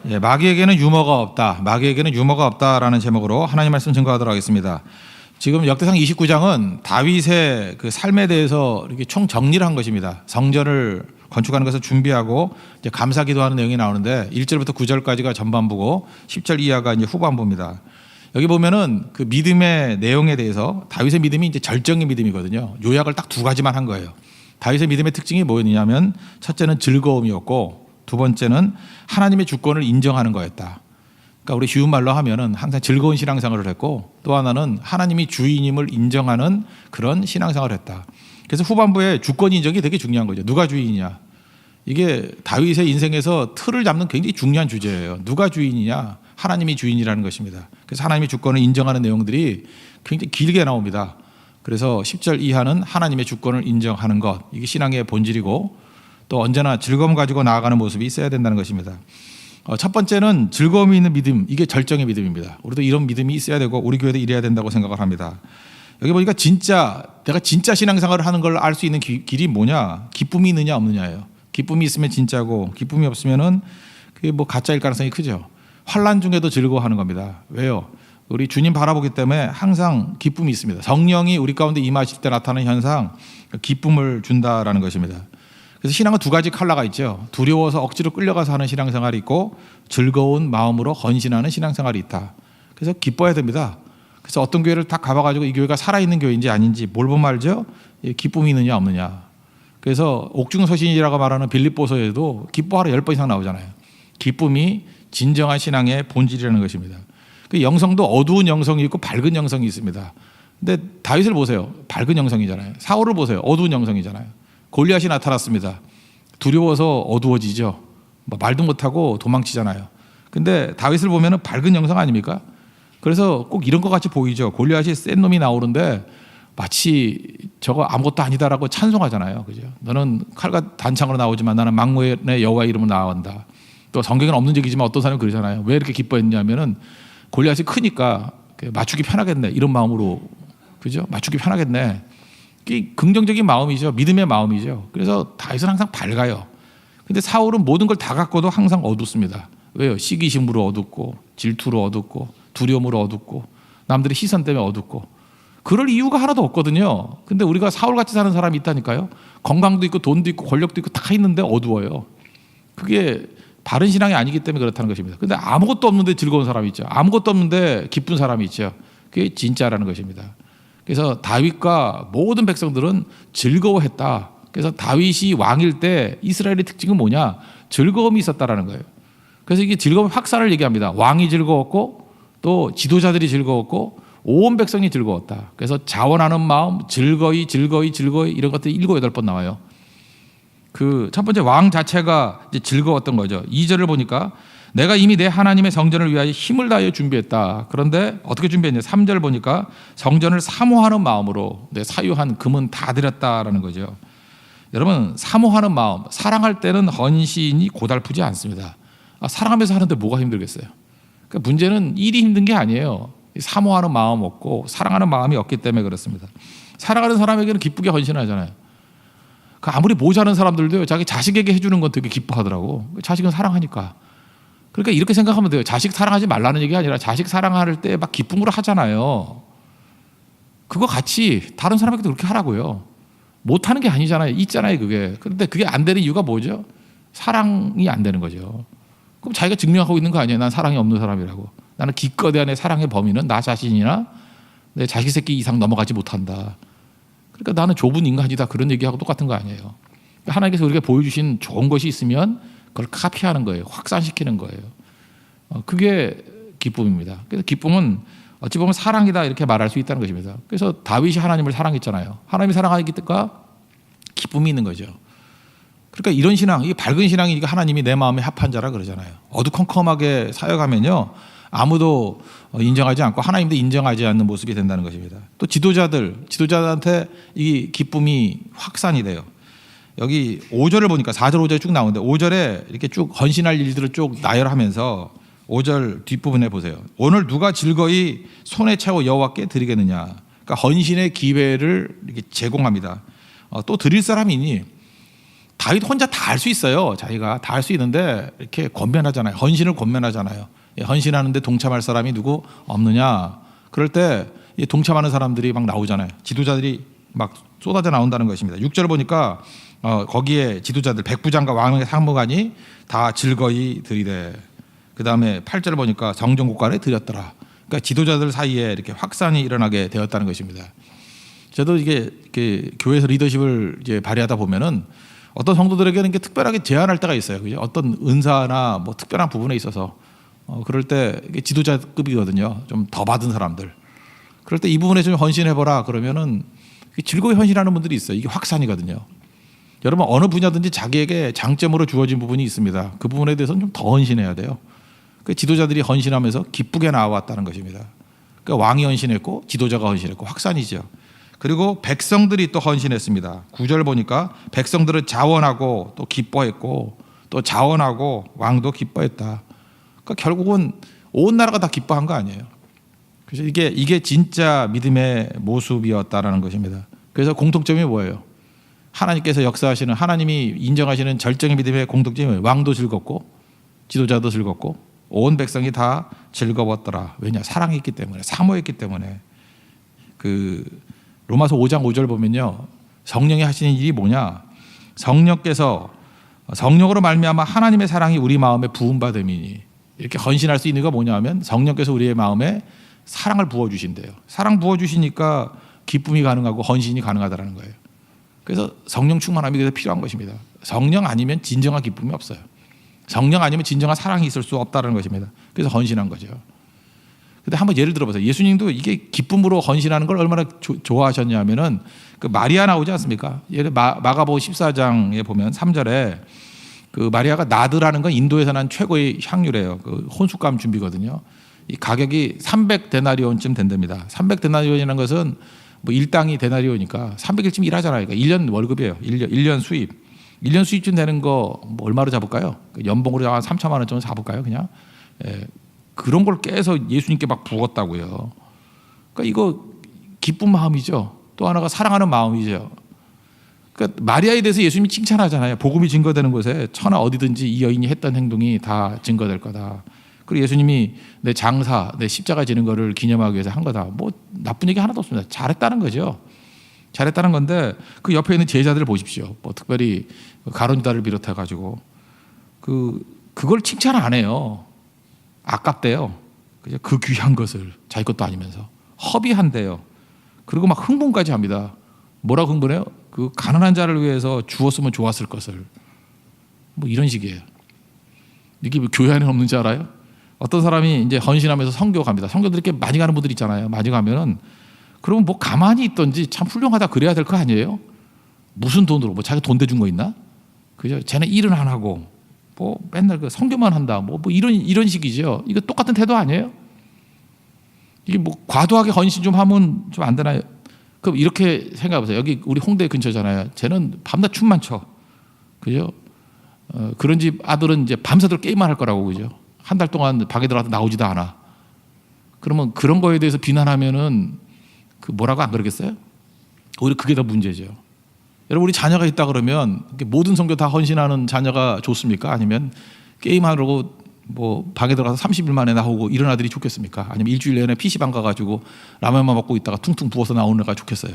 예, 마귀에게는 유머가 없다. 마귀에게는 유머가 없다라는 제목으로 하나님 말씀 증거하도록 하겠습니다. 지금 역대상 29장은 다윗의 그 삶에 대해서 이렇게 총 정리를 한 것입니다. 성전을 건축하는 것을 준비하고 이제 감사 기도하는 내용이 나오는데 1절부터 9절까지가 전반부고 10절 이하가 이제 후반부입니다. 여기 보면은 그 믿음의 내용에 대해서 다윗의 믿음이 이제 절정의 믿음이거든요. 요약을 딱 두 가지만 한 거예요. 다윗의 믿음의 특징이 뭐였냐면 첫째는 즐거움이었고 두 번째는 하나님의 주권을 인정하는 거였다. 그러니까 우리 쉬운 말로 하면은 항상 즐거운 신앙생활을 했고 또 하나는 하나님이 주인임을 인정하는 그런 신앙생활을 했다. 그래서 후반부에 주권 인정이 되게 중요한 거죠. 누가 주인이냐. 이게 다윗의 인생에서 틀을 잡는 굉장히 중요한 주제예요. 누가 주인이냐. 하나님이 주인이라는 것입니다. 그래서 하나님의 주권을 인정하는 내용들이 굉장히 길게 나옵니다. 그래서 10절 이하는 하나님의 주권을 인정하는 것. 이게 신앙의 본질이고 또 언제나 즐거움 가지고 나아가는 모습이 있어야 된다는 것입니다. 첫 번째는 즐거움이 있는 믿음. 이게 절정의 믿음입니다. 우리도 이런 믿음이 있어야 되고 우리 교회도 이래야 된다고 생각을 합니다. 여기 보니까 내가 진짜 신앙생활을 하는 걸 알 수 있는 길이 뭐냐. 기쁨이 있느냐 없느냐예요. 기쁨이 있으면 진짜고 기쁨이 없으면은 그게 뭐 가짜일 가능성이 크죠. 환난 중에도 즐거워하는 겁니다. 왜요? 우리 주님 바라보기 때문에 항상 기쁨이 있습니다. 성령이 우리 가운데 임하실 때 나타나는 현상, 기쁨을 준다라는 것입니다. 그래서 신앙은 두 가지 컬러가 있죠. 두려워서 억지로 끌려가서 하는 신앙생활이 있고 즐거운 마음으로 헌신하는 신앙생활이 있다. 그래서 기뻐야 됩니다. 그래서 어떤 교회를 딱 가봐가지고 이 교회가 살아있는 교회인지 아닌지 뭘 보면 알죠? 기쁨이 있느냐 없느냐. 그래서 옥중서신이라고 말하는 빌립보서에도 기뻐하라 10번 이상 나오잖아요. 기쁨이 진정한 신앙의 본질이라는 것입니다. 그 영성도 어두운 영성이 있고 밝은 영성이 있습니다. 근데 다윗을 보세요. 밝은 영성이잖아요. 사울을 보세요. 어두운 영성이잖아요. 골리앗이 나타났습니다. 두려워서 어두워지죠. 말도 못하고 도망치잖아요. 근데 다윗을 보면 밝은 영성 아닙니까? 그래서 꼭 이런 것 같이 보이죠. 골리앗이 센 놈이 나오는데 마치 저거 아무것도 아니다라고 찬송하잖아요. 그죠? 너는 칼과 단창으로 나오지만 나는 만군의 여호와 이름으로 나아간다. 또 성경에는 없는 얘기지만 어떤 사람은 그러잖아요. 왜 이렇게 기뻐했냐면은 골리앗이 크니까 맞추기 편하겠네. 이런 마음으로. 그죠? 맞추기 편하겠네. 이게 긍정적인 마음이죠. 믿음의 마음이죠. 그래서 다윗은 항상 밝아요. 근데 사울은 모든 걸 다 갖고도 항상 어둡습니다. 왜요? 시기심으로 어둡고 질투로 어둡고 두려움으로 어둡고 남들의 시선 때문에 어둡고 그럴 이유가 하나도 없거든요. 근데 우리가 사울같이 사는 사람이 있다니까요. 건강도 있고 돈도 있고 권력도 있고 다 있는데 어두워요. 그게 바른 신앙이 아니기 때문에 그렇다는 것입니다. 근데 아무것도 없는데 즐거운 사람이 있죠. 아무것도 없는데 기쁜 사람이 있죠. 그게 진짜라는 것입니다. 그래서 다윗과 모든 백성들은 즐거워했다. 그래서 다윗이 왕일 때 이스라엘의 특징은 뭐냐? 즐거움이 있었다라는 거예요. 그래서 이게 즐거움 확산을 얘기합니다. 왕이 즐거웠고 또 지도자들이 즐거웠고 온 백성이 즐거웠다. 그래서 자원하는 마음, 즐거이 이런 것들이 7, 8번 나와요. 그 첫 번째 왕 자체가 이제 즐거웠던 거죠. 2절을 보니까 내가 이미 내 하나님의 성전을 위하여 힘을 다하여 준비했다. 그런데 어떻게 준비했냐? 3절 보니까 성전을 사모하는 마음으로 내 사유한 금은 다 드렸다라는 거죠. 여러분 사모하는 마음, 사랑할 때는 헌신이 고달프지 않습니다. 사랑하면서 하는데 뭐가 힘들겠어요? 그러니까 문제는 일이 힘든 게 아니에요. 사모하는 마음 없고 사랑하는 마음이 없기 때문에 그렇습니다. 사랑하는 사람에게는 기쁘게 헌신하잖아요. 아무리 모자란 사람들도요, 자기 자식에게 해주는 건 되게 기뻐하더라고. 자식은 사랑하니까. 그러니까 이렇게 생각하면 돼요. 자식 사랑하지 말라는 얘기가 아니라 자식 사랑할 때 막 기쁨으로 하잖아요. 그거 같이 다른 사람에게도 그렇게 하라고요. 못하는 게 아니잖아요. 있잖아요, 그게. 그런데 그게 안 되는 이유가 뭐죠? 사랑이 안 되는 거죠. 그럼 자기가 증명하고 있는 거 아니에요? 난 사랑이 없는 사람이라고. 나는 기껏해야 내 사랑의 범위는 나 자신이나 내 자식 새끼 이상 넘어가지 못한다. 그러니까 나는 좁은 인간이다. 그런 얘기하고 똑같은 거 아니에요. 하나님께서 우리에게 보여주신 좋은 것이 있으면 그걸 카피하는 거예요. 확산시키는 거예요. 그게 기쁨입니다. 그래서 기쁨은 어찌 보면 사랑이다 이렇게 말할 수 있다는 것입니다. 그래서 다윗이 하나님을 사랑했잖아요. 하나님이 사랑하니까 기쁨이 있는 거죠. 그러니까 이런 신앙, 이 밝은 신앙이 하나님이 내 마음에 합한 자라 그러잖아요. 어두컴컴하게 사역하면요. 아무도 인정하지 않고 하나님도 인정하지 않는 모습이 된다는 것입니다. 또 지도자들한테 이 기쁨이 확산이 돼요. 여기 5절을 보니까 4절 5절 쭉 나오는데 5절에 이렇게 쭉 헌신할 일들을 쭉 나열하면서 5절 뒷부분에 보세요. 오늘 누가 즐거이 손에 채워 여호와께 드리겠느냐. 그러니까 헌신의 기회를 이렇게 제공합니다. 또 드릴 사람이니 다윗 혼자 다 할 수 있어요. 자기가 다 할 수 있는데 이렇게 권면하잖아요. 헌신을 권면하잖아요. 헌신하는데 동참할 사람이 누구 없느냐. 그럴 때 동참하는 사람들이 막 나오잖아요. 지도자들이 막 쏟아져 나온다는 것입니다. 6절 보니까 거기에 지도자들 백부장과 왕의 상무관이 다 즐거이 들이대. 그다음에 8절 보니까 정정국관에 들였더라. 그러니까 지도자들 사이에 이렇게 확산이 일어나게 되었다는 것입니다. 저도 이게 교회에서 리더십을 이제 발휘하다 보면은 어떤 성도들에게는 이게 특별하게 제한할 때가 있어요. 그죠? 어떤 은사나 뭐 특별한 부분에 있어서 그럴 때 이게 지도자급이거든요. 좀 더 받은 사람들. 그럴 때 이 부분에 좀 헌신해보라 그러면은 즐거이 헌신하는 분들이 있어요. 이게 확산이거든요. 여러분 어느 분야든지 자기에게 장점으로 주어진 부분이 있습니다. 그 부분에 대해서는 좀 더 헌신해야 돼요. 그 지도자들이 헌신하면서 기쁘게 나왔다는 것입니다. 그러니까 왕이 헌신했고 지도자가 헌신했고 확산이죠. 그리고 백성들이 또 헌신했습니다. 9절 보니까 백성들은 자원하고 또 기뻐했고 또 자원하고 왕도 기뻐했다. 그러니까 결국은 온 나라가 다 기뻐한 거 아니에요. 그래서 이게 진짜 믿음의 모습이었다라는 것입니다. 그래서 공통점이 뭐예요? 하나님께서 역사하시는 하나님이 인정하시는 절정의 믿음의 공통점이 뭐예요? 왕도 즐겁고 지도자도 즐겁고 온 백성이 다 즐거웠더라. 왜냐? 사랑이 있기 때문에, 사모했기 때문에. 로마서 5장 5절 보면요, 성령이 하시는 일이 뭐냐? 성령께서 성령으로 말미암아 하나님의 사랑이 우리 마음에 부음받음이니. 이렇게 헌신할 수 있는 거 뭐냐면 성령께서 우리의 마음에 사랑을 부어주신대요. 사랑 부어주시니까 기쁨이 가능하고 헌신이 가능하다는 거예요. 그래서 성령 충만함이 그래서 필요한 것입니다. 성령 아니면 진정한 기쁨이 없어요. 성령 아니면 진정한 사랑이 있을 수 없다는 것입니다. 그래서 헌신한 거죠. 근데 한번 예를 들어보세요. 예수님도 이게 기쁨으로 헌신하는 걸 얼마나 좋아하셨냐면은 그 마리아 나오지 않습니까? 마가복음 14장에 보면 3절에 그 마리아가 나드라는 건 인도에서 난 최고의 향유래요. 그 혼숙감 준비거든요. 이 가격이 300데나리온쯤 된답니다. 300데나리온이라는 것은 뭐 일당이 데나리온이니까 300일쯤 일하잖아요. 그러니까 1년 월급이에요. 1년 수입. 1년 수입쯤 되는 거 뭐 얼마로 잡을까요? 연봉으로 한 3천만 원 정도 잡을까요? 그냥. 예. 그런 걸 깨서 예수님께 막 부었다고요. 그러니까 이거 기쁜 마음이죠. 또 하나가 사랑하는 마음이죠. 그러니까 마리아에 대해서 예수님이 칭찬하잖아요. 복음이 증거되는 곳에 천하 어디든지 이 여인이 했던 행동이 다 증거될 거다. 그리고 예수님이 내 장사, 내 십자가 지는 거를 기념하기 위해서 한 거다. 뭐 나쁜 얘기 하나도 없습니다. 잘했다는 거죠. 잘했다는 건데 그 옆에 있는 제자들을 보십시오. 뭐 특별히 가룟 유다를 비롯해 가지고 그걸 칭찬 안 해요. 아깝대요. 그 귀한 것을 자기 것도 아니면서 허비한대요. 그리고 막 흥분까지 합니다. 뭐라고 흥분해요? 그 가난한 자를 위해서 주었으면 좋았을 것을. 뭐 이런 식이에요. 이게 뭐 교회 안에 없는 줄 알아요? 어떤 사람이 이제 헌신하면서 선교 갑니다. 선교들 이렇게 많이 가는 분들 있잖아요. 많이 가면은 그러면 뭐 가만히 있던지 참 훌륭하다 그래야 될 거 아니에요? 무슨 돈으로? 뭐 자기 돈 대준 거 있나? 그죠? 쟤는 일은 안 하고 뭐 맨날 그 선교만 한다. 뭐 이런 식이죠. 이거 똑같은 태도 아니에요? 이게 뭐 과도하게 헌신 좀 하면 좀 안 되나요? 그럼 이렇게 생각해 보세요. 여기 우리 홍대 근처잖아요. 쟤는 밤낮 춤만 춰. 그죠? 그런 집 아들은 이제 밤새도록 게임만 할 거라고 그죠? 한 달 동안 방에 들어가서 나오지도 않아. 그러면 그런 거에 대해서 비난하면은 그 뭐라고 안 그러겠어요? 오히려 그게 더 문제죠. 여러분 우리 자녀가 있다 그러면 모든 성교 다 헌신하는 자녀가 좋습니까? 아니면 게임하려고 뭐 방에 들어가서 30일 만에 나오고 이런 아들이 좋겠습니까? 아니면 일주일 내내 PC방 가가지고 라면만 먹고 있다가 퉁퉁 부어서 나오는 애가 좋겠어요?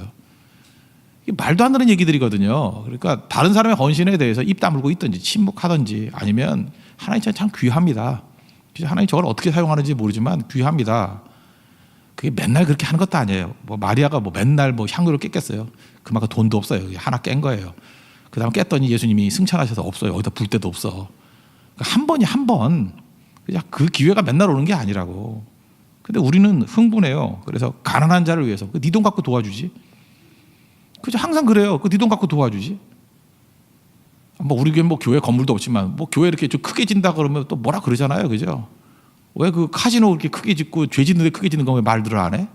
이게 말도 안 되는 얘기들이거든요. 그러니까 다른 사람의 헌신에 대해서 입 다물고 있든지 침묵하든지 아니면 하나님 참 귀합니다. 하나님 저걸 어떻게 사용하는지 모르지만 귀합니다. 그게 맨날 그렇게 하는 것도 아니에요. 뭐 마리아가 뭐 맨날 뭐 향유를 깼겠어요. 그만큼 돈도 없어요. 하나 깬 거예요. 그 다음 깼더니 예수님이 승천하셔서 없어요. 어디다 불 데도 없어. 그러니까 한 번이 한 번. 그 기회가 맨날 오는 게 아니라고. 근데 우리는 흥분해요. 그래서 가난한 자를 위해서 네 돈 갖고 도와주지. 그죠? 항상 그래요. 네 돈 갖고 도와주지. 뭐 우리 교회 건물도 없지만 뭐 교회 이렇게 좀 크게 진다 그러면 또 뭐라 그러잖아요. 그죠? 왜 그 카지노 이렇게 크게 짓고 죄 짓는데 크게 짓는 거 왜 말들을 안 해?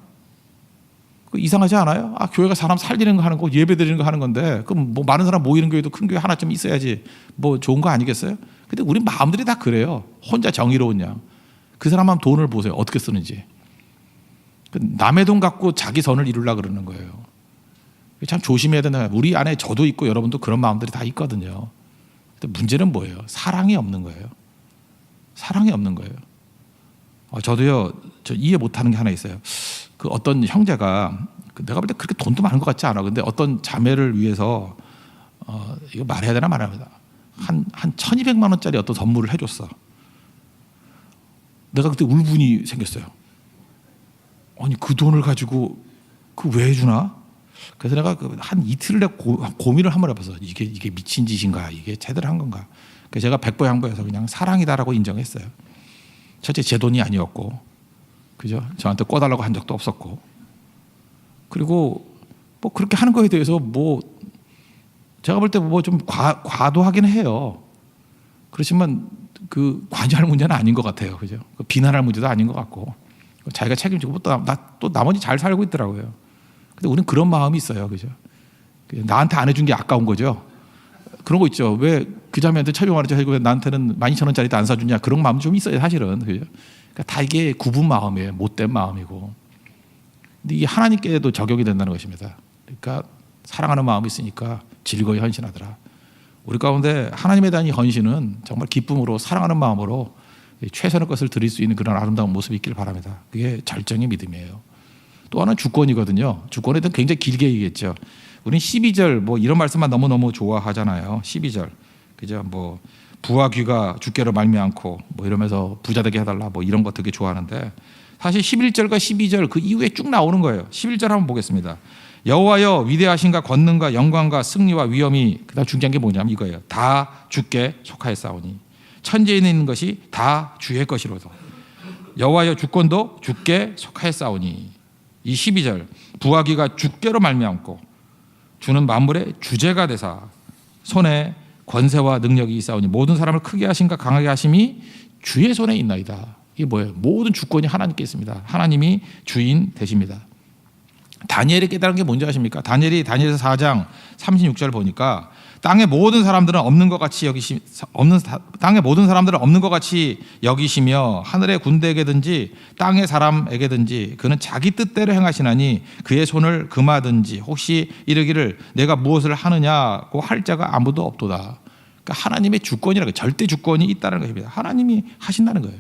이상하지 않아요? 교회가 사람 살리는 거 하는 거 예배 드리는 거 하는 건데 그럼 뭐 많은 사람 모이는 교회도 큰 교회 하나쯤 있어야지 뭐 좋은 거 아니겠어요? 근데 우리 마음들이 다 그래요. 혼자 정의로운 양. 그 사람만 돈을 보세요. 어떻게 쓰는지. 남의 돈 갖고 자기 선을 이루려고 그러는 거예요. 참 조심해야 된다. 우리 안에 저도 있고 여러분도 그런 마음들이 다 있거든요. 근데 문제는 뭐예요? 사랑이 없는 거예요. 사랑이 없는 거예요. 저도요, 저 이해 못하는 게 하나 있어요. 그 어떤 형제가 내가 볼 때 그렇게 돈도 많은 것 같지 않아. 근데 어떤 자매를 위해서 이거 말해야 되나 말합니다. 한 1,200만 원짜리 어떤 선물을 해줬어. 내가 그때 울분이 생겼어요. 아니 그 돈을 가지고 그 왜 해주나? 그래서 내가 한 이틀을 내가 고민을 한번 해봐서 이게 미친 짓인가? 이게 제대로 한 건가? 그래서 제가 백보양보해서 그냥 사랑이다라고 인정했어요. 첫째 제 돈이 아니었고, 그죠? 저한테 꿔달라고 한 적도 없었고, 그리고 뭐 그렇게 하는 거에 대해서 뭐 제가 볼 때 뭐 좀 과도하긴 해요. 그렇지만 그 관여할 문제는 아닌 것 같아요, 그죠? 비난할 문제도 아닌 것 같고, 자기가 책임지고 또 나머지 잘 살고 있더라고요. 근데 우리는 그런 마음이 있어요, 그죠? 나한테 안 해준 게 아까운 거죠. 그런 거 있죠. 왜 그 자매한테 1,200만 원짜리 해주고 나한테는 12,000원짜리도 안 사주냐? 그런 마음 좀 있어요, 사실은. 그죠? 그러니까 다 이게 굽은 마음이에요. 못된 마음이고. 근데 이게 하나님께도 적용이 된다는 것입니다. 그러니까 사랑하는 마음이 있으니까 즐거이 헌신하더라. 우리 가운데 하나님에 대한 이 헌신은 정말 기쁨으로 사랑하는 마음으로 최선의 것을 드릴 수 있는 그런 아름다운 모습이 있길 바랍니다. 그게 절정의 믿음이에요. 또 하나는 주권이거든요. 주권에 대해서 굉장히 길게 얘기했죠. 우리는 12절 뭐 이런 말씀만 너무너무 좋아하잖아요. 12절. 그죠? 뭐 부와 귀가 주께로 말미암고 뭐 이러면서 부자 되게 해달라 뭐 이런 거 되게 좋아하는데 사실 11절과 12절 그 이후에 쭉 나오는 거예요. 11절 한번 보겠습니다. 여호와여 위대하신가 권능과 영광과 승리와 위엄이 그다음 중요한 게 뭐냐면 이거예요. 다 주께 속하였사오니 천지에 있는 것이 다 주의 것이로다. 여호와여 주권도 주께 속하였사오니 이 12절 부와 귀가 주께로 말미암고 주는 만물의 주제가 되사 손에 권세와 능력이 있사오니 모든 사람을 크게 하신가 강하게 하심이 주의 손에 있나이다. 이게 뭐예요? 모든 주권이 하나님께 있습니다. 하나님이 주인 되십니다. 다니엘이 깨달은 게 뭔지 아십니까? 다니엘서 4장 36절 보니까 땅의 모든 사람들은 없는 것 같이 여기시며 하늘의 군대에게든지 땅의 사람에게든지 그는 자기 뜻대로 행하시나니 그의 손을 금하든지 혹시 이르기를 내가 무엇을 하느냐고 할 자가 아무도 없도다. 그러니까 하나님의 주권이라고 절대 주권이 있다는 것입니다. 하나님이 하신다는 거예요.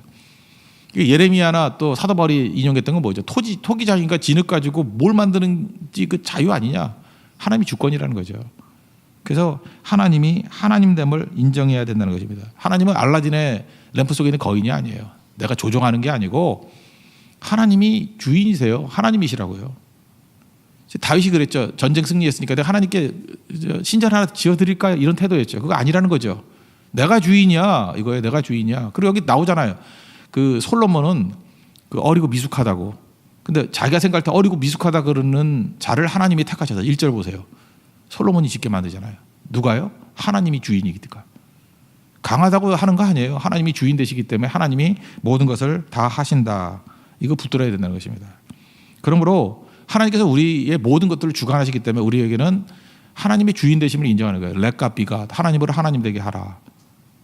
예레미야나 또 사도 바울이 인용했던 건 뭐죠? 토기장인가 진흙 가지고 뭘 만드는지 그 자유 아니냐? 하나님이 주권이라는 거죠. 그래서 하나님이 하나님됨을 인정해야 된다는 것입니다. 하나님은 알라딘의 램프 속에 있는 거인이 아니에요. 내가 조종하는 게 아니고 하나님이 주인이세요. 하나님이시라고요. 다윗이 그랬죠. 전쟁 승리했으니까 내가 하나님께 신전 하나 지어드릴까 이런 태도였죠. 그거 아니라는 거죠. 내가 주인이야 이거예요. 내가 주인이야. 그리고 여기 나오잖아요. 그 솔로몬은 그 어리고 미숙하다고. 근데 자기가 생각할 때 어리고 미숙하다 그러는 자를 하나님이 택하셔서 1절 보세요. 솔로몬이 짓게 만들잖아요. 누가요? 하나님이 주인이니까. 강하다고 하는 거 아니에요. 하나님이 주인 되시기 때문에 하나님이 모든 것을 다 하신다. 이거 붙들어야 된다는 것입니다. 그러므로 하나님께서 우리의 모든 것들을 주관하시기 때문에 우리에게는 하나님의 주인 되심을 인정하는 거예요. Let God be God. 하나님으로 하나님 되게 하라.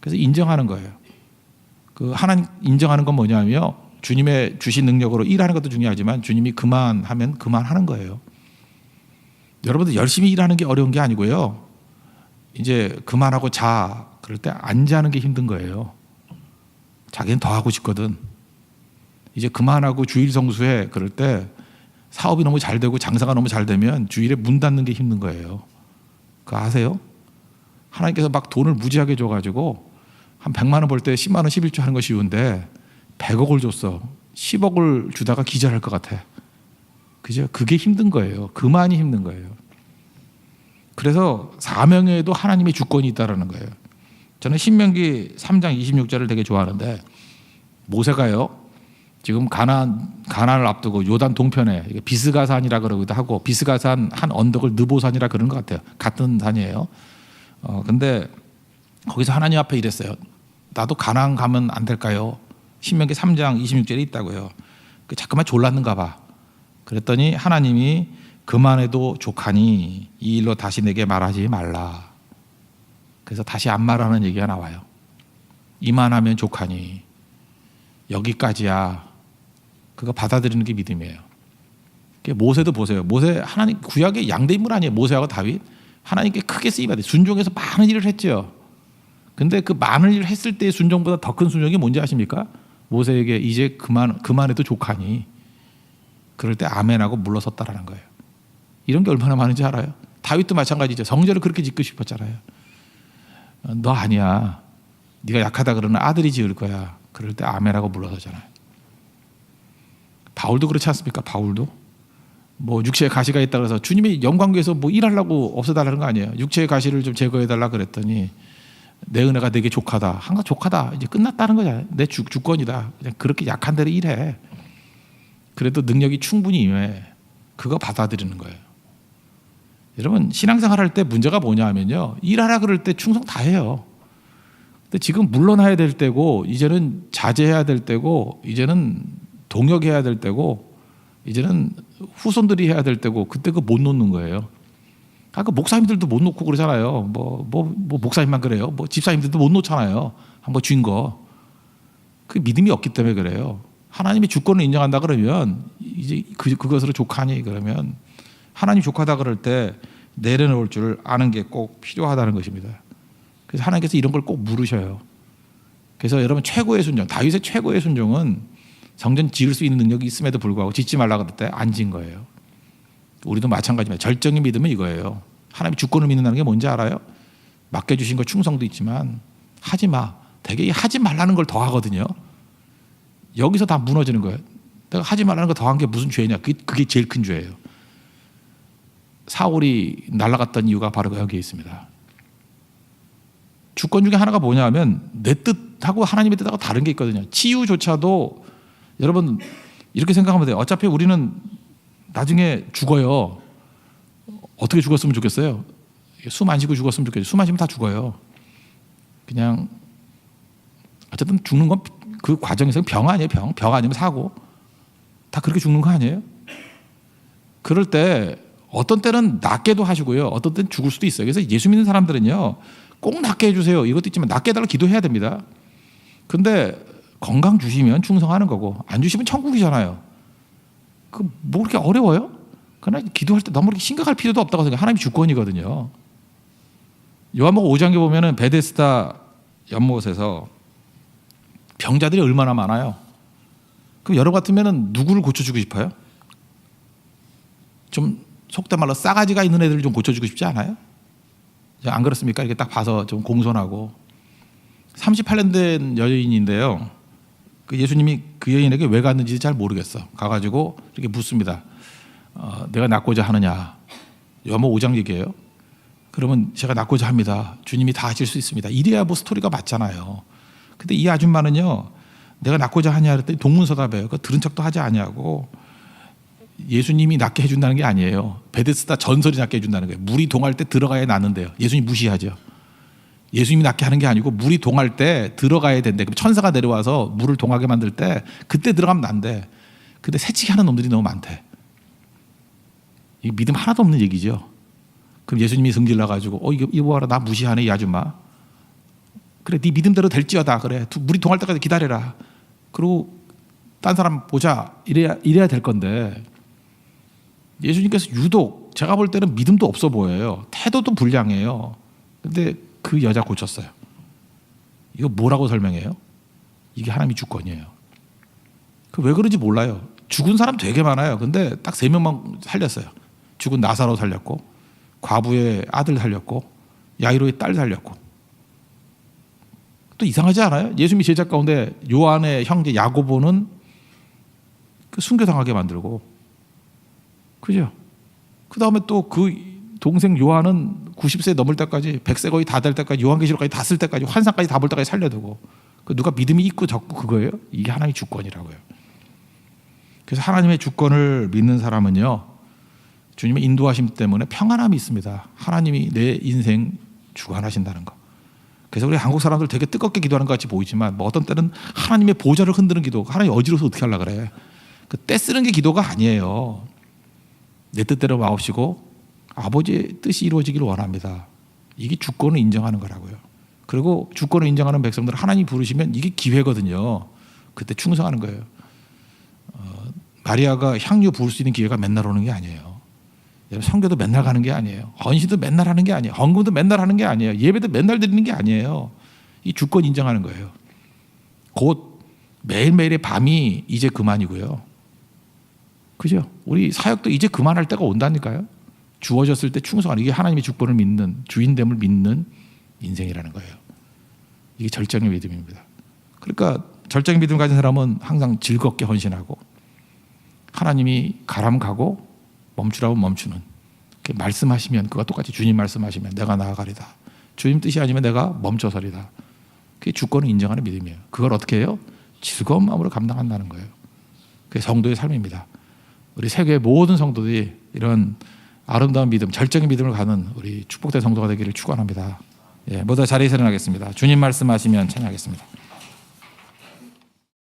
그래서 인정하는 거예요. 그 하나님 인정하는 건 뭐냐면요. 주님의 주신 능력으로 일하는 것도 중요하지만 주님이 그만하면 그만하는 거예요. 여러분들 열심히 일하는 게 어려운 게 아니고요. 이제 그만하고 자. 그럴 때 안 자는 게 힘든 거예요. 자기는 더 하고 싶거든. 이제 그만하고 주일 성수해. 그럴 때 사업이 너무 잘 되고 장사가 너무 잘 되면 주일에 문 닫는 게 힘든 거예요. 그거 아세요? 하나님께서 막 돈을 무지하게 줘가지고 한 100만 원 벌 때 10만 원 11조 하는 거 쉬운데 100억을 줬어. 10억을 주다가 기절할 것 같아. 그죠? 그게 힘든 거예요. 그만이 힘든 거예요. 그래서 사명에도 하나님의 주권이 있다는 거예요. 저는 신명기 3장 26절을 되게 좋아하는데 모세가요. 지금 가나안을 앞두고 요단 동편에 비스가산이라 그러기도 하고 비스가산 한 언덕을 느보산이라 그러는 것 같아요. 같은 산이에요. 근데 거기서 하나님 앞에 이랬어요. 나도 가나안 가면 안 될까요? 신명기 3장 26절에 있다고요. 자꾸만 졸랐는가 봐. 그랬더니 하나님이 그만해도 족하니 이 일로 다시 내게 말하지 말라. 그래서 다시 안 말하는 얘기가 나와요. 이만하면 족하니 여기까지야. 그거 받아들이는 게 믿음이에요. 모세도 보세요. 모세 하나님 구약의 양대 인물 아니에요. 모세하고 다윗. 하나님께 크게 쓰임받아 순종해서 많은 일을 했죠. 근데 그 많은 일을 했을 때의 순종보다 더 큰 순종이 뭔지 아십니까? 모세에게 이제 그만해도 족하니 그럴 때 아멘하고 물러섰다라는 거예요. 이런 게 얼마나 많은지 알아요? 다윗도 마찬가지죠. 성전을 그렇게 짓고 싶었잖아요. 너 아니야. 네가 약하다 그러는 아들이 지을 거야. 그럴 때 아멘하고 물러서잖아요. 바울도 그렇지 않습니까? 바울도 뭐 육체에 가시가 있다 그래서 주님이 영광교에서 뭐 일하려고 없애달라는 거 아니에요. 육체의 가시를 좀 제거해달라 그랬더니 내 은혜가 내게 족하다. 한가 족하다. 이제 끝났다는 거잖아요. 내 주권이다. 그냥 그렇게 약한 대로 일해. 그래도 능력이 충분히 임해. 그거 받아들이는 거예요. 여러분 신앙생활 할 때 문제가 뭐냐 하면요. 일하라 그럴 때 충성 다 해요. 근데 지금 물러나야 될 때고 이제는 자제해야 될 때고 이제는 동역해야 될 때고 이제는 후손들이 해야 될 때고 그때 그 못 놓는 거예요. 아까 목사님들도 못 놓고 그러잖아요. 뭐 목사님만 그래요. 뭐 집사님들도 못 놓잖아요. 한번 쥔 거. 그 믿음이 없기 때문에 그래요. 하나님의 주권을 인정한다 그러면 이제 그것으로 족하니 그러면 하나님 족하다 그럴 때 내려놓을 줄 아는 게 꼭 필요하다는 것입니다. 그래서 하나님께서 이런 걸 꼭 물으셔요. 그래서 여러분 최고의 순종, 다윗의 최고의 순종은 성전 지을 수 있는 능력이 있음에도 불구하고 짓지 말라 그럴 때 안 진 거예요. 우리도 마찬가지입니다. 절정의 믿음은 이거예요. 하나님의 주권을 믿는다는 게 뭔지 알아요? 맡겨주신 거 충성도 있지만 하지 마. 되게 이 하지 말라는 걸 더 하거든요. 여기서 다 무너지는 거예요. 내가 하지 말라는 거 더 한 게 무슨 죄냐. 그게 제일 큰 죄예요. 사울이 날아갔던 이유가 바로 여기에 있습니다. 주권 중에 하나가 뭐냐 하면 내 뜻하고 하나님의 뜻하고 다른 게 있거든요. 치유조차도 여러분 이렇게 생각하면 돼요. 어차피 우리는 나중에 죽어요. 어떻게 죽었으면 좋겠어요? 숨 안 쉬고 죽었으면 좋겠어요. 숨 안 쉬면 다 죽어요. 그냥 어쨌든 죽는 건 그 과정에서 병 아니에요. 병 아니면 사고. 다 그렇게 죽는 거 아니에요? 그럴 때 어떤 때는 낫게도 하시고요. 어떤 때는 죽을 수도 있어요. 그래서 예수 믿는 사람들은요. 꼭 낫게 해주세요. 이것도 있지만 낫게 해달라고 기도해야 됩니다. 근데 건강 주시면 충성하는 거고 안 주시면 천국이잖아요. 그 뭐 그렇게 어려워요? 그러나 기도할 때 너무 그렇게 심각할 필요도 없다고 생각해요. 하나님의 주권이거든요. 요한복음 5장에 보면은 베데스다 연못에서 병자들이 얼마나 많아요. 그럼 여러분 같으면은 누구를 고쳐주고 싶어요? 좀 속된 말로 싸가지가 있는 애들을 좀 고쳐주고 싶지 않아요? 안 그렇습니까? 이렇게 딱 봐서 좀 공손하고 38년 된 여인인데요. 그 예수님이 그 여인에게 왜 갔는지 잘 모르겠어. 가가지고 이렇게 묻습니다. 내가 낫고자 하느냐? 요한복음 5장 얘기예요. 그러면 제가 낫고자 합니다. 주님이 다 하실 수 있습니다. 이래야 뭐 스토리가 맞잖아요. 근데 이 아줌마는요. 내가 낫고자 하냐 그랬더니 동문서답이에요. 그거 들은 척도 하지 아니하고 예수님이 낫게 해준다는 게 아니에요. 베데스다 전설이 낫게 해준다는 거예요. 물이 동할 때 들어가야 낫는데요. 예수님 무시하죠. 예수님이 낫게 하는 게 아니고 물이 동할 때 들어가야 된대. 그럼 천사가 내려와서 물을 동하게 만들 때 그때 들어가면 난대. 근데 새치기 하는 놈들이 너무 많대. 이 믿음 하나도 없는 얘기죠. 그럼 예수님이 성질 나가지고 이거 봐라 나 무시하네 이 아줌마. 그래 네 믿음대로 될지어다. 그래 물이 동할 때까지 기다려라. 그리고 딴 사람 보자 이래야 될 건데 예수님께서 유독 제가 볼 때는 믿음도 없어 보여요. 태도도 불량해요. 근데 그 여자 고쳤어요. 이거 뭐라고 설명해요? 이게 하나님의 주권이에요. 그 왜 그런지 몰라요. 죽은 사람 되게 많아요. 근데 딱 3명만 살렸어요. 죽은 나사로 살렸고 과부의 아들 살렸고 야이로의 딸 살렸고. 또 이상하지 않아요? 예수님이 제자 가운데 요한의 형제 야고보는 그 순교당하게 만들고 그죠? 그 다음에 또 그 동생 요한은 90세 넘을 때까지 100세 거의 다 될 때까지 요한계시록까지 다 쓸 때까지 환상까지 다 볼 때까지 살려두고 그 누가 믿음이 있고 적고 그거예요? 이게 하나님의 주권이라고요. 그래서 하나님의 주권을 믿는 사람은요 주님의 인도하심 때문에 평안함이 있습니다. 하나님이 내 인생 주관하신다는 거. 그래서 우리 한국 사람들 되게 뜨겁게 기도하는 것 같이 보이지만 뭐 어떤 때는 하나님의 보좌를 흔드는 기도, 하나님 어지러워서 어떻게 하려고 그래. 그 때 쓰는 게 기도가 아니에요. 내 뜻대로 마옵시고 아버지의 뜻이 이루어지기를 원합니다. 이게 주권을 인정하는 거라고요. 그리고 주권을 인정하는 백성들을 하나님이 부르시면 이게 기회거든요. 그때 충성하는 거예요. 마리아가 향유 부을 수 있는 기회가 맨날 오는 게 아니에요. 성교도 맨날 가는 게 아니에요. 헌신도 맨날 하는 게 아니에요. 헌금도 맨날 하는 게 아니에요. 예배도 맨날 드리는 게 아니에요. 이 주권 인정하는 거예요. 곧 매일매일의 밤이 이제 그만이고요. 그죠? 우리 사역도 이제 그만할 때가 온다니까요. 주어졌을 때 충성하는, 이게 하나님의 주권을 믿는, 주인됨을 믿는 인생이라는 거예요. 이게 절정의 믿음입니다. 그러니까 절정의 믿음을 가진 사람은 항상 즐겁게 헌신하고, 하나님이 가라면 가고 멈추라면 멈추는, 말씀하시면 그가 똑같이 주님 말씀하시면 내가 나아가리다, 주님 뜻이 아니면 내가 멈춰서리다. 그게 주권을 인정하는 믿음이에요. 그걸 어떻게 해요? 즐거운 마음으로 감당한다는 거예요. 그게 성도의 삶입니다. 우리 세계의 모든 성도들이 이런 아름다운 믿음, 절정의 믿음을 가는 우리 축복된 성도가 되기를 축원합니다. 예, 모두 자리에서 일어나겠습니다. 주님 말씀하시면 찬양하겠습니다.